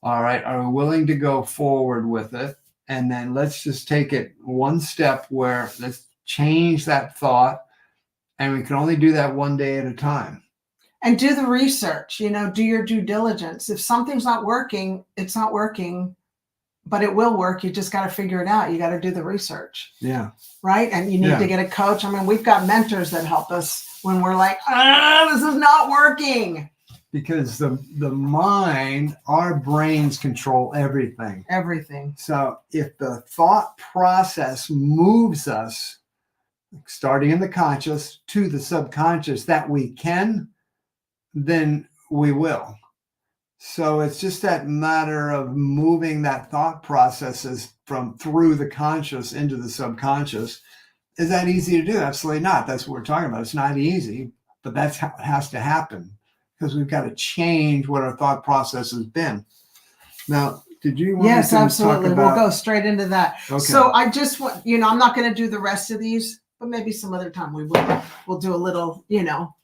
All right, are we willing to go forward with it? And then let's just take it one step where let's change that thought. And we can only do that one day at a time. And do the research, do your due diligence. If something's not working, it's not working, but it will work. You just got to figure it out. You got to do the research. Yeah. Right. And you need to get a coach. I mean, we've got mentors that help us when we're like, this is not working. Because the mind, our brains control everything. Everything. So if the thought process moves us, starting in the conscious to the subconscious, that we can, then we will. So it's just that matter of moving that thought processes from through the conscious into the subconscious. Is that easy to do? Absolutely not. That's what we're talking about. It's not easy, but that's how it has to happen, because we've got to change what our thought process has been. Now, did you want Yes, to absolutely. talk about... We'll go straight into that. Okay. So I just want, I'm not going to do the rest of these, but maybe some other time we will. We'll do a little,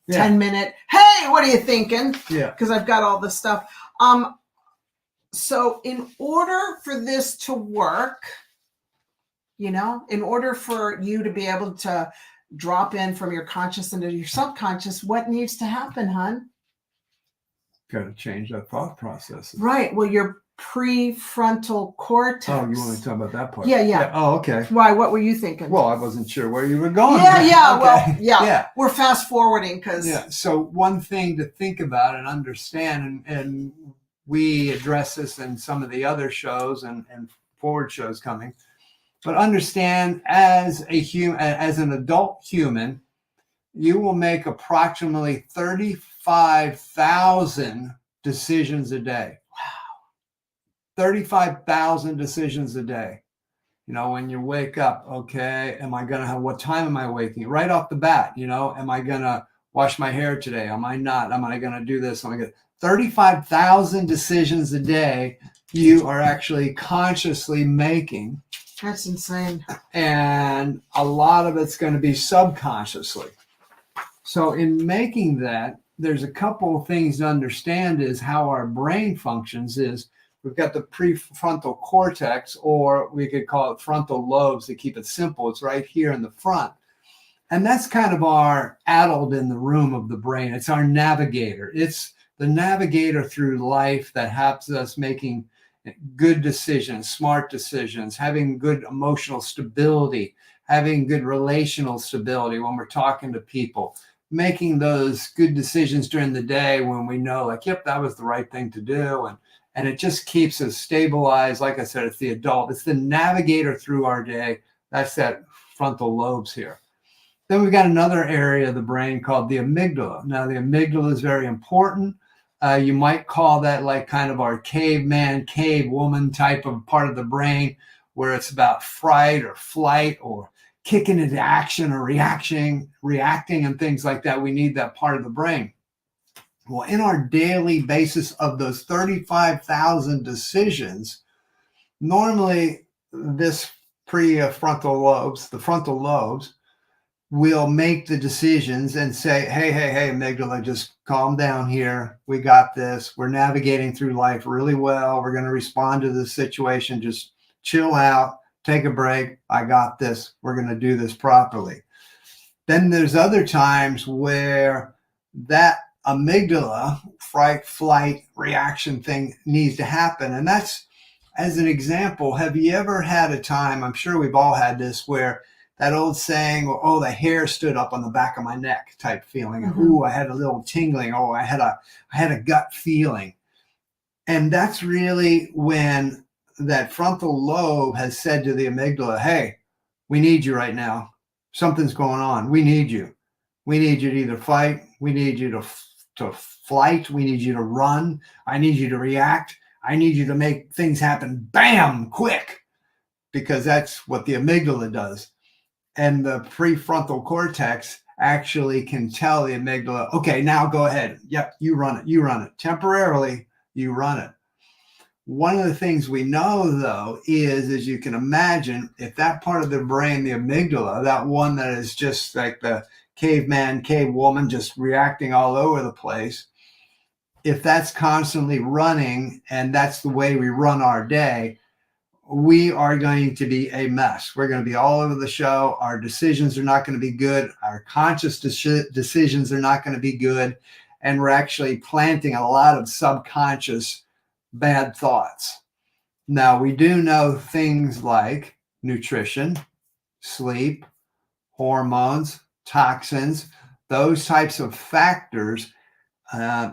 10-minute, hey, what are you thinking? Yeah. Because I've got all this stuff. So in order for this to work, in order for you to be able to drop in from your conscious into your subconscious, what needs to happen, hon? Got to change that thought process. Right. Well, your prefrontal cortex. Oh, you want to talk about that part? Yeah. Oh, okay. Why? What were you thinking? Well, I wasn't sure where you were going. Yeah. Okay. Well, we're fast forwarding because. Yeah. So one thing to think about and understand, and we address this in some of the other shows and forward shows coming, but understand as an adult human, you will make approximately 35,000 decisions a day. 35,000 decisions a day. When you wake up, okay, what time am I waking? Right off the bat, am I going to wash my hair today? Am I not? Am I going to do this? 35,000 decisions a day you are actually consciously making. That's insane. And a lot of it's going to be subconsciously. So in making that, there's a couple of things to understand is how our brain functions is. We've got the prefrontal cortex, or we could call it frontal lobes to keep it simple. It's right here in the front. And that's kind of our adult in the room of the brain. It's our navigator. It's the navigator through life that helps us making good decisions, smart decisions, having good emotional stability, having good relational stability when we're talking to people, making those good decisions during the day when we know, like, yep, that was the right thing to do. And it just keeps us stabilized. Like I said, it's the adult, it's the navigator through our day. That's that frontal lobes here. Then we've got another area of the brain called the amygdala. Now, the amygdala is very important. You might call that like kind of our caveman, cavewoman type of part of the brain, where it's about fright or flight or kicking into action or reacting and things like that. We need that part of the brain. Well, in our daily basis of those 35,000 decisions, normally this prefrontal lobes, the frontal lobes, will make the decisions and say, hey, amygdala, just calm down here. We got this. We're navigating through life really well. We're going to respond to this situation. Just chill out, take a break. I got this. We're going to do this properly. Then there's other times where that amygdala, fright, flight, reaction thing needs to happen. And that's, as an example, have you ever had a time, I'm sure we've all had this, where that old saying, oh, the hair stood up on the back of my neck type feeling. Mm-hmm. Ooh, I had a little tingling. Oh, I had a gut feeling. And that's really when that frontal lobe has said to the amygdala, hey, we need you right now. Something's going on. We need you. We need you to either fight. We need you to flight. We need you to run. I need you to react. I need you to make things happen. Bam, quick. Because that's what the amygdala does. And the prefrontal cortex actually can tell the amygdala, okay, now go ahead. Yep, you run it. Temporarily, you run it. One of the things we know, though, is, as you can imagine, if that part of the brain, the amygdala, that one that is just like the caveman, cavewoman, just reacting all over the place, if that's constantly running and that's the way we run our day, we are going to be a mess. We're going to be all over the show. Our decisions are not going to be good. Our conscious decisions are not going to be good. And we're actually planting a lot of subconscious bad thoughts. Now, we do know things like nutrition, sleep, hormones, toxins, those types of factors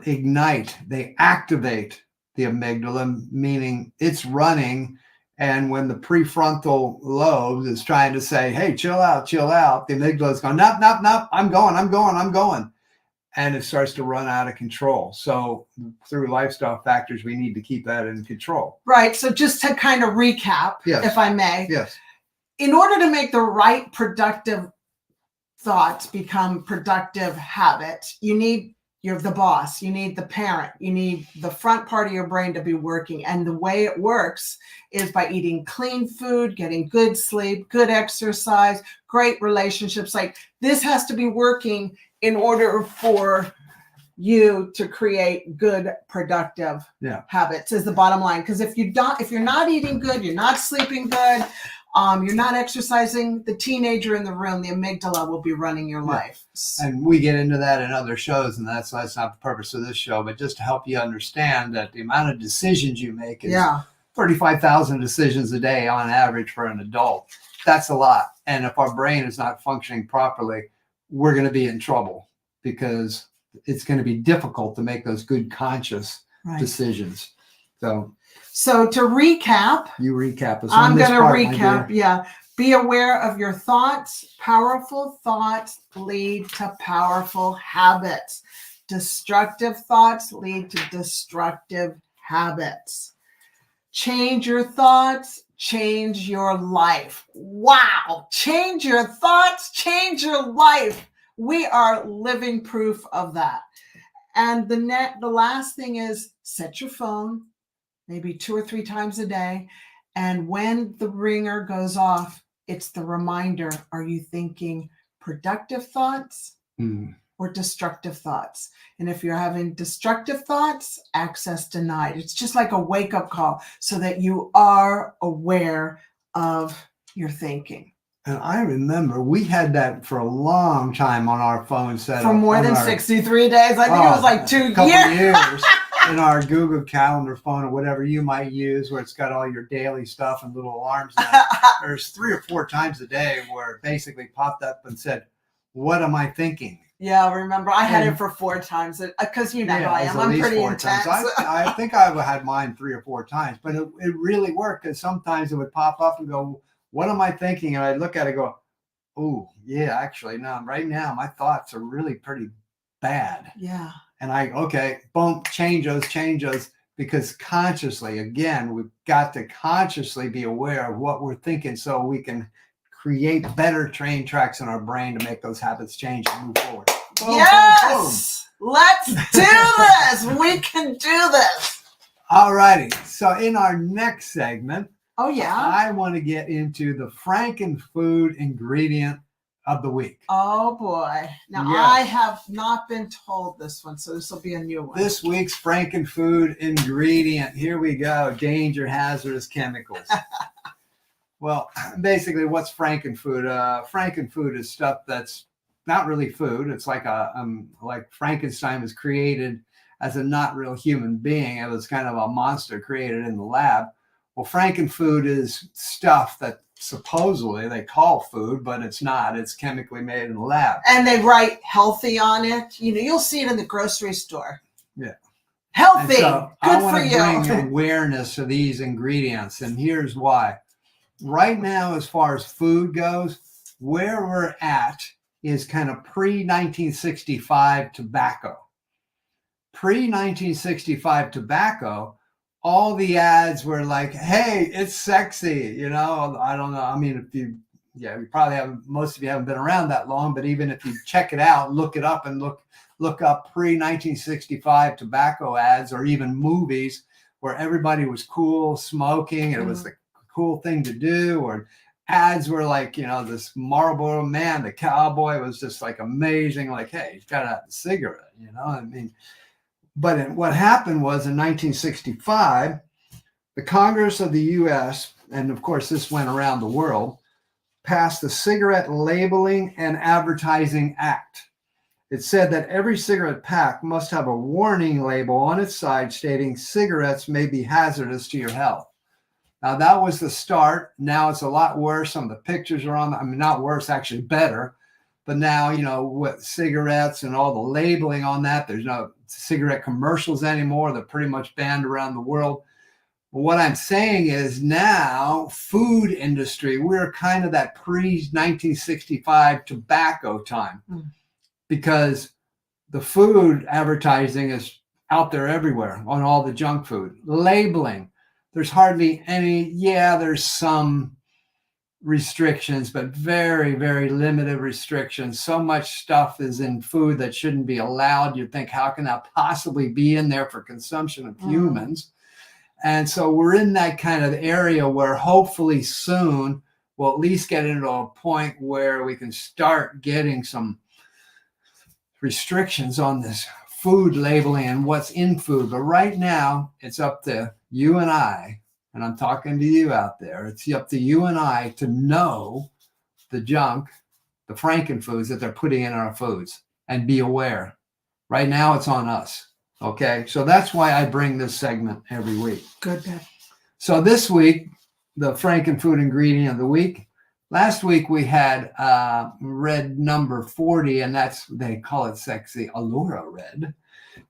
ignite, they activate the amygdala, meaning it's running. And when the prefrontal lobe is trying to say, hey, chill out, the amygdala is going, nope, I'm going. And it starts to run out of control. So through lifestyle factors, we need to keep that in control. Right. So just to kind of recap, yes, if I may. Yes. In order to make the right productive thoughts become productive habits, you're the boss, you need the parent, you need the front part of your brain to be working. And the way it works is by eating clean food, getting good sleep, good exercise, great relationships. Like, this has to be working in order for you to create good, productive habits, is the bottom line. Because if you're not eating good, you're not sleeping good, you're not exercising, the teenager in the room, the amygdala, will be running your life. And we get into that in other shows, and that's not the purpose of this show, but just to help you understand that the amount of decisions you make is 35,000 decisions a day on average for an adult. That's a lot. And if our brain is not functioning properly, we're going to be in trouble, because it's going to be difficult to make those good conscious decisions. So to recap, you recap us. I'm going to recap. Yeah. Be aware of your thoughts. Powerful thoughts lead to powerful habits. Destructive thoughts lead to destructive habits. Change your thoughts, change your life. Wow. Change your thoughts, change your life. We are living proof of that. And the last thing is, set your phone maybe 2 or 3 times a day. And when the ringer goes off, it's the reminder, are you thinking productive thoughts or destructive thoughts? And if you're having destructive thoughts, access denied. It's just like a wake-up call so that you are aware of your thinking. And I remember we had that for a long time on our phone set. For more than 63 days. I think it was like 2 years in our Google Calendar phone or whatever you might use, where it's got all your daily stuff and little alarms. There's 3 or 4 times a day where it basically popped up and said, "What am I thinking?" Yeah, I remember. I had it for 4 times because you know how I am. I'm pretty intense. I think I've had mine 3 or 4 times, but it really worked, because sometimes it would pop up and go, "What am I thinking?" And I'd look at it and go, "Oh, yeah, actually, no, right now my thoughts are really pretty bad." Yeah. And boom, change those, because consciously, again, we've got to consciously be aware of what we're thinking so we can create better train tracks in our brain to make those habits change and move forward. Boom, yes! Boom, boom. Let's do this. We can do this. All righty. So in our next segment, oh yeah, I want to get into the Frankenfood ingredient of the week. Oh boy. Now I have not been told this one, so this will be a new one. This week's Frankenfood ingredient. Here we go. Danger, hazardous chemicals. Well, basically, what's Frankenfood? Frankenfood is stuff that's not really food. It's like like Frankenstein was created as a not real human being. It was kind of a monster created in the lab. Well, Frankenfood is stuff that supposedly they call food, but it's not. It's chemically made in the lab. And they write healthy on it. You know, you'll see it in the grocery store. Yeah. Healthy. So good for you. I want to bring awareness to these ingredients, and here's why. Right now, as far as food goes, where we're at is kind of pre-1965 tobacco. Pre-1965 tobacco, all the ads were like, "Hey, it's sexy." You know, I don't know. I mean, you probably haven't, most of you haven't been around that long, but even if you check it out, look it up and look up pre-1965 tobacco ads, or even movies where everybody was cool smoking. It was the cool thing to do. Or ads were like, you know, this Marlboro Man, the cowboy, was just like amazing. Like, hey, he's got a cigarette, you know, I mean. But what happened was in 1965, the Congress of the U.S., and of course this went around the world, passed the Cigarette Labeling and Advertising Act. It said that every cigarette pack must have a warning label on its side stating cigarettes may be hazardous to your health. Now, that was the start. Now it's a lot worse. Some of the pictures are on, I mean, not worse, actually better. But now, you know, with cigarettes and all the labeling on that, there's no cigarette commercials anymore. They're pretty much banned around the world. But what I'm saying is now, food industry, we're kind of that pre-1965 tobacco time, because the food advertising is out there everywhere on all the junk food. Labeling, there's hardly any, there's some restrictions, but very, very limited restrictions. So much stuff is in food that shouldn't be allowed. You think, how can that possibly be in there for consumption of humans? And so we're in that kind of area where hopefully soon we'll at least get into a point where we can start getting some restrictions on this food labeling and what's in food. But right now it's up to you and I, and I'm talking to you out there. It's up to you and I to know the junk, the Frankenfoods that they're putting in our foods, and be aware. Right now, it's on us. Okay, so that's why I bring this segment every week. Good, Ben. So this week, the Frankenfood ingredient of the week. Last week we had red number 40, and they call it sexy Allura red.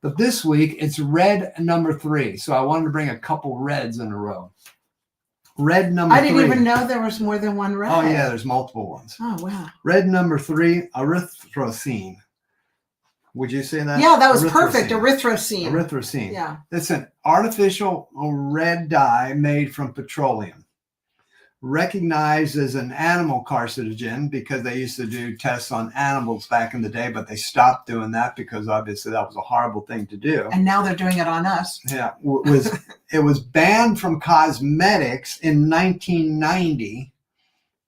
But this week it's red number 3. So I wanted to bring a couple reds in a row. Red number 3. I didn't even know there was more than one red. Oh yeah, there's multiple ones. Oh wow. Red number 3, erythrocene. Would you say that? Yeah, that was perfect. Erythrocene. Erythrocene. Yeah. It's an artificial red dye made from petroleum. Recognized as an animal carcinogen because they used to do tests on animals back in the day, but they stopped doing that because obviously that was a horrible thing to do. And now they're doing it on us. Yeah, it was banned from cosmetics in 1990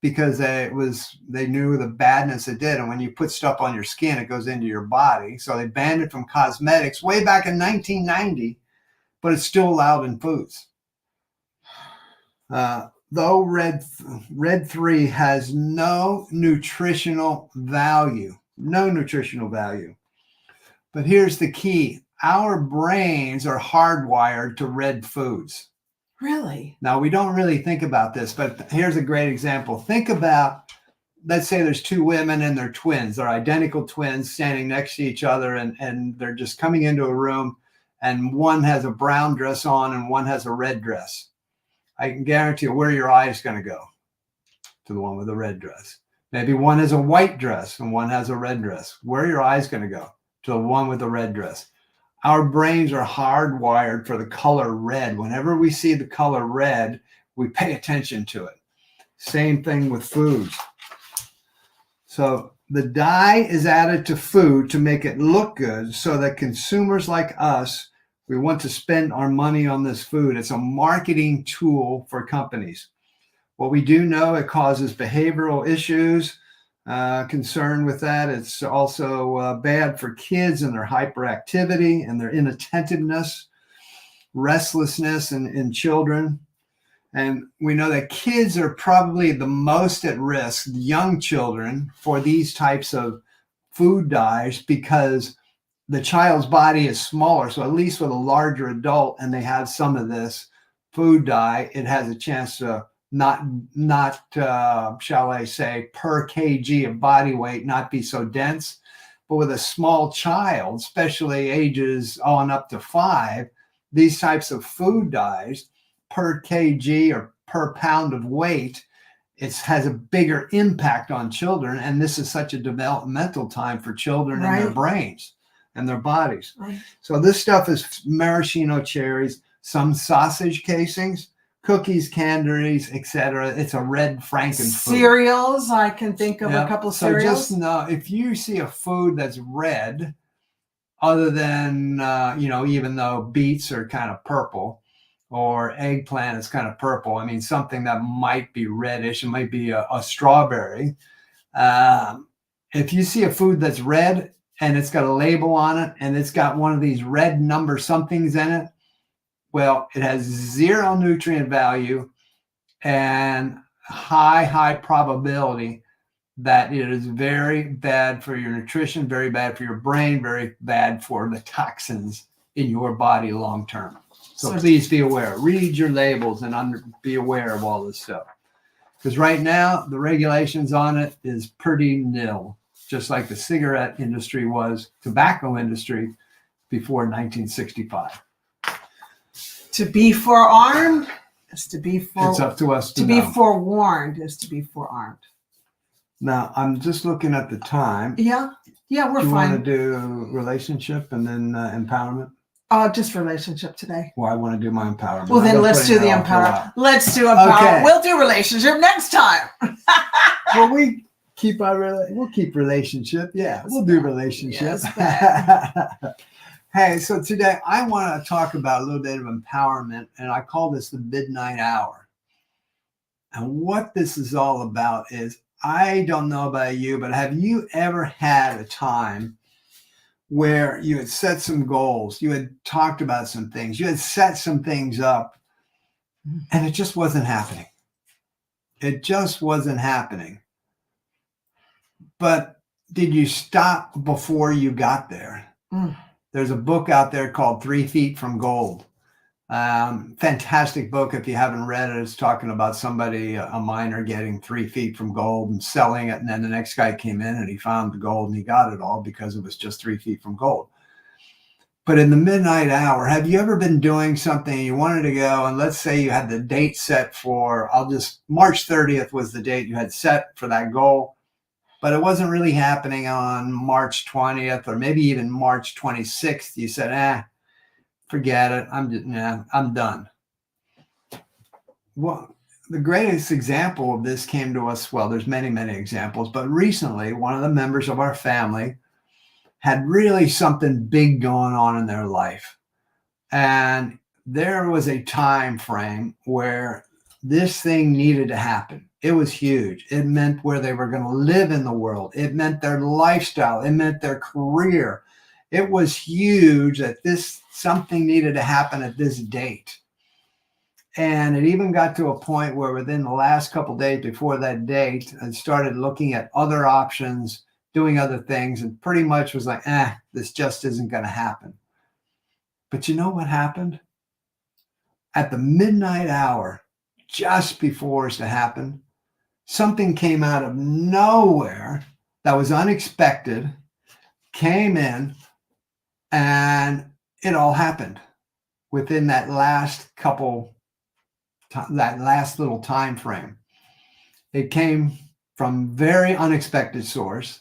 because they knew the badness it did, and when you put stuff on your skin, it goes into your body. So they banned it from cosmetics way back in 1990, but it's still allowed in foods. though red 3 has no nutritional value, But here's the key. Our brains are hardwired to red foods. Really? Now, we don't really think about this, but here's a great example. Think about, let's say there's two women and they're twins. They're identical twins standing next to each other, and they're just coming into a room, and one has a brown dress on and one has a red dress. I can guarantee you, where are your eyes going to go? To the one with the red dress. Maybe one has a white dress and one has a red dress. Where are your eyes going to go? To the one with the red dress. Our brains are hardwired for the color red. Whenever we see the color red, we pay attention to it. Same thing with foods. So the dye is added to food to make it look good so that consumers like us, we want to spend our money on this food. It's a marketing tool for companies. What we do know, it causes behavioral issues, concern with that. It's also bad for kids and their hyperactivity and their inattentiveness, restlessness in children. And we know that kids are probably the most at risk, young children, for these types of food dyes, because the child's body is smaller. So at least with a larger adult and they have some of this food dye, it has a chance to not shall I say, per kg of body weight, not be so dense. But with a small child, especially ages on up to 5, these types of food dyes, per kg or per pound of weight, it has a bigger impact on children. And this is such a developmental time for children and their brains and their bodies. Right. So this stuff is maraschino cherries, some sausage casings, cookies, candies, etc. It's a red frankenfood. Cereals, I can think of a couple of cereals. So just know, if you see a food that's red, other than, even though beets are kind of purple, or eggplant is kind of purple, I mean, something that might be reddish, it might be a strawberry. If you see a food that's red and it's got a label on it and it's got one of these red number somethings in it, well, it has zero nutrient value and high probability that it is very bad for your nutrition, very bad for your brain, very bad for the toxins in your body long term. So please be aware. Read your labels and be aware of all this stuff. Because right now, the regulations on it is pretty nil, just like the cigarette industry was, tobacco industry before 1965. To be forearmed is to be forewarned. It's up to us to be know. Forewarned is to be forearmed. Now, I'm just looking at the time. Yeah, we're Do you fine. want to do relationship and then empowerment? Just relationship today. Well, I want to do my empowerment. Well, then let's do the empowerment. Let's do empowerment. Okay. We'll do relationship next time. Well, we'll keep relationship. Yeah, Yes, we'll do relationship. Yes, Hey, so today I want to talk about a little bit of empowerment, and I call this the midnight hour. And what this is all about is, I don't know about you, but have you ever had a time where you had set some goals, you had talked about some things, you had set some things up, and it just wasn't happening? It just wasn't happening. But did you stop before you got there? There's a book out there called 3 Feet from Gold. Fantastic book. If you haven't read it, it's talking about somebody, a miner, getting 3 feet from gold and selling it. And then the next guy came in and he found the gold and he got it all because it was just 3 feet from gold. But in the midnight hour, have you ever been doing something you wanted to go, and let's say you had the date set for, March 30th was the date you had set for that goal, but it wasn't really happening on March 20th or maybe even March 26th. You said, forget it. I'm done. Well, the greatest example of this came to us. Well, there's many, many examples, but recently one of the members of our family had really something big going on in their life. And there was a time frame where this thing needed to happen. It was huge. It meant where they were going to live in the world. It meant their lifestyle. It meant their career. It was huge that something needed to happen at this date. And it even got to a point where within the last couple of days before that date, I started looking at other options, doing other things, and pretty much was like, this just isn't going to happen. But you know what happened? At the midnight hour, just before it's to happen, something came out of nowhere that was unexpected, came in, and it all happened within that last little time frame. It came from very unexpected source.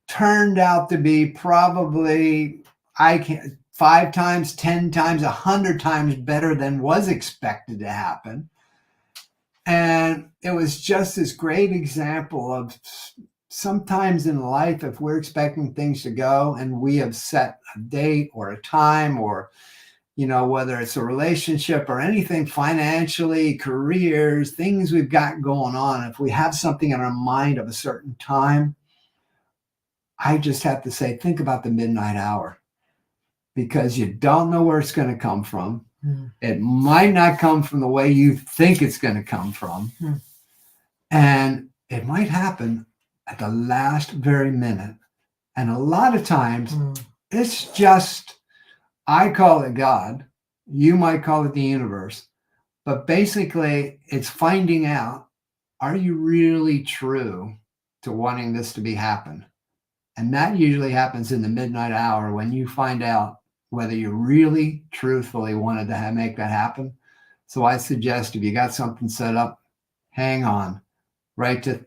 Turned out to be probably 5 times, 10 times, 100 times better than was expected to happen. And it was just this great example of sometimes in life, if we're expecting things to go and we have set a date or a time, or whether it's a relationship or anything financially, careers, things we've got going on, if we have something in our mind of a certain time, I just have to say, think about the midnight hour, because you don't know where it's going to come from. It might not come from the way you think it's going to come from. And it might happen at the last very minute. And a lot of times it's just, I call it God, you might call it the universe, but basically it's finding out, are you really true to wanting this to happen? And that usually happens in the midnight hour, when you find out whether you really truthfully wanted to make that happen. So I suggest, if you got something set up, hang on right to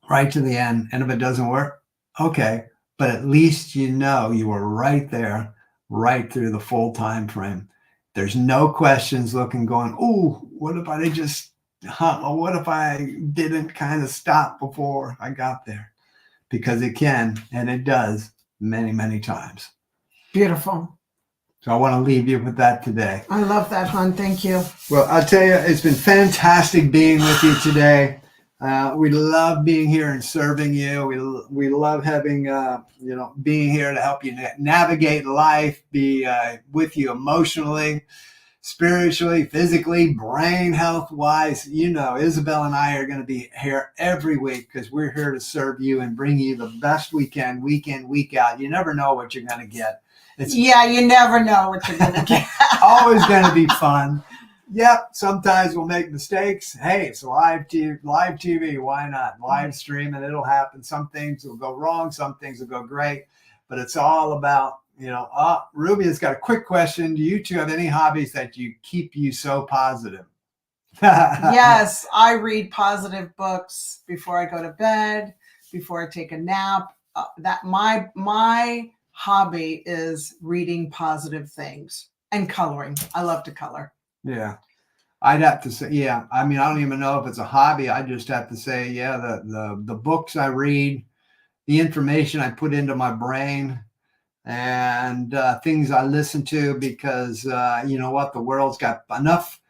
the end. And if it doesn't work, okay, but at least you were right there, right through the full time frame. There's no questions going, oh, what if I just, what if I didn't kind of stop before I got there? Because it can, and it does many, many times. Beautiful. So I want to leave you with that today. I love that, hon. Thank you. Well, I'll tell you, it's been fantastic being with you today. We love being here and serving you. We love having, being here to help you navigate life, be with you emotionally, spiritually, physically, brain health wise. Isabel and I are going to be here every week, because we're here to serve you and bring you the best we can, week in, week out. You never know what you're going to get. You never know what you're going to get. Always going to be fun. Yep, sometimes we'll make mistakes. Hey, it's live TV. Why not? Live stream, and it'll happen. Some things will go wrong. Some things will go great. But it's all about, Ruby has got a quick question. Do you two have any hobbies that keep you so positive? Yes, I read positive books before I go to bed, before I take a nap. That my hobby is reading positive things and coloring. I love to color. Yeah, I'd have to say, yeah. I mean, I don't even know if it's a hobby. I just have to say, yeah, the books I read, the information I put into my brain, and things I listen to, because you know what, the world's got enough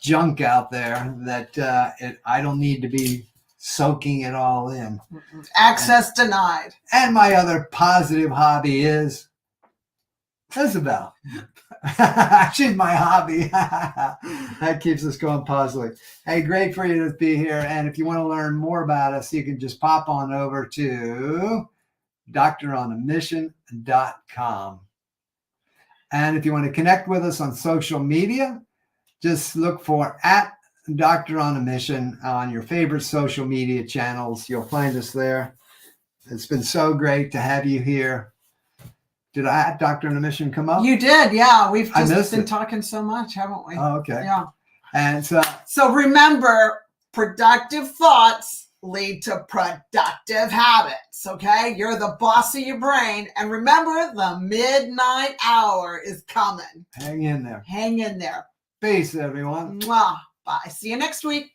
junk out there that I don't need to be soaking it all in. Access denied. And my other positive hobby is Isabel. She's my hobby. That keeps us going positively. Hey, great for you to be here. And if you want to learn more about us, you can just pop on over to doctoronamission.com. And if you want to connect with us on social media, just look for @Doctor on a Mission on your favorite social media channels. You'll find us there. It's been so great to have you here. Did Doctor on a Mission come up? You did, yeah. We've just been talking so much, haven't we? Oh, okay. Yeah. And so remember, productive thoughts lead to productive habits, okay? You're the boss of your brain. And remember, the midnight hour is coming. Hang in there. Hang in there. Peace, everyone. Mwah. Bye. See you next week.